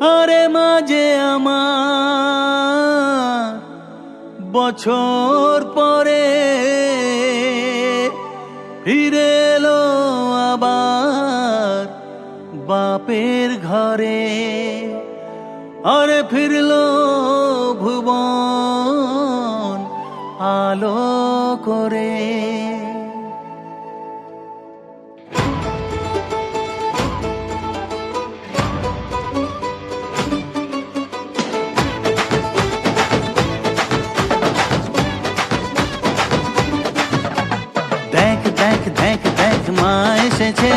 আরে মাঝে আমার বছর পরে ফিরে এলো আবার বাপের ঘরে। আরে ফিরলো ভুবন আলো করে। দেখ দেখ দেখ দেখ মা এসেছে,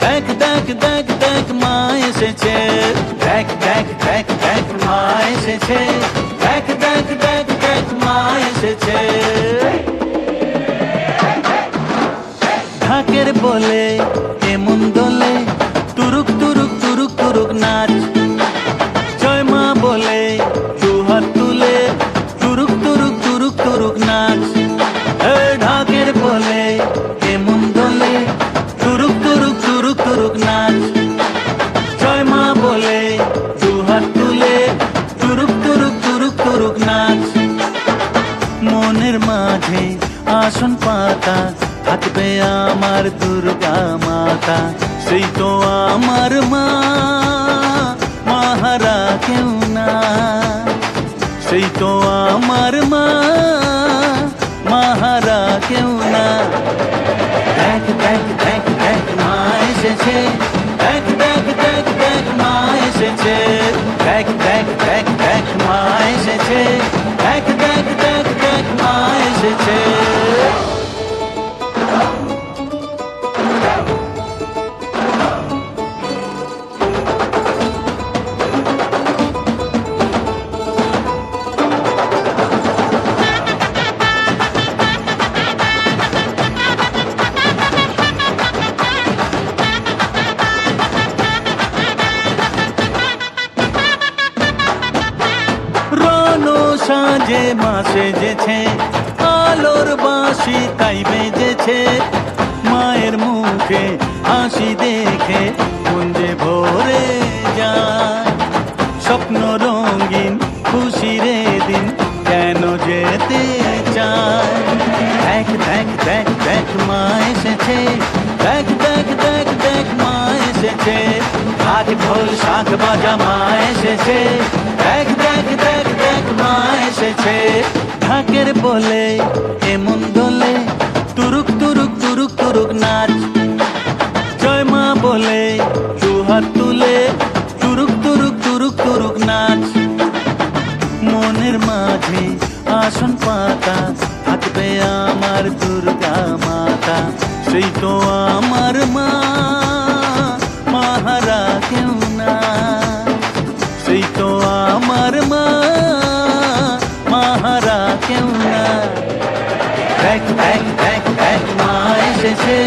দেখ দেখ দেখ দেখ মা এসেছে, দেখ দেখ দেখ দেখ মা এসেছে, দেখ দেখ দেখ দেখ মা এসেছে। ঢাকের বলে এমন দোলে তুরুক তুরুক তুরুক তুরুক নাচ, জয় মা বলে দু হাত তুলে তুরুক তুরুক তুরুক তুরুক নাচ। ঢাকের বলে এমন দোলে তুরুক তুরুক তুরুক তুরুক নাচ, জয় মা বলে দু হাত তুলে তুরুক তুরুক তুরুক তুরুক নাচ। মনের মাঝে আসন পাতা থাকবে আমার দুর্গা মাতা, সেই তো আমার মা, মাহারা কেউ না, সেই তো আমার মা, মাহারা কেউ না। দেখ দেখ দেখ দেখ মা এসেছে, দেখ দেখ দেখ দেখ মা এসেছে, দেখ দেখ দেখ দেখ মা এসেছে, দেখ দেখ দেখ দেখ মা এসেছে। সাজে মা সেজেছে, আলোর বাঁশি তাই বেজেছে, মায়ের মুখে হাসি দেখে মন যে ভরে যায়। স্বপ্ন রঙিন খুশির দিন কেন যেতে চায়। দেখ দেখ দেখ দেখ মা এসেছে, দেখ দেখ দেখ দেখ মা এসেছে, হাত ঢোল শাঁখ বাজা মা এসেছে, দেখ দেখ দেখ দেখ মা এসেছে। ঢাকের বলে এমন দোলে তুরুক তুরুক তুরুক তুরুক নাচ, জয় মা বলে দু হাত তুলে তুরুক তুরুক তুরুক তুরুক নাচ। মনের মাঝে আসন পাতা থাকবে আমার দুর্গা মাতা, সেই তো আমার মা, মাহারা কেউ না, সেই তো আমার মা, মাহারা কেউ না। দেখ দেখ দেখ দেখ মা এসেছে,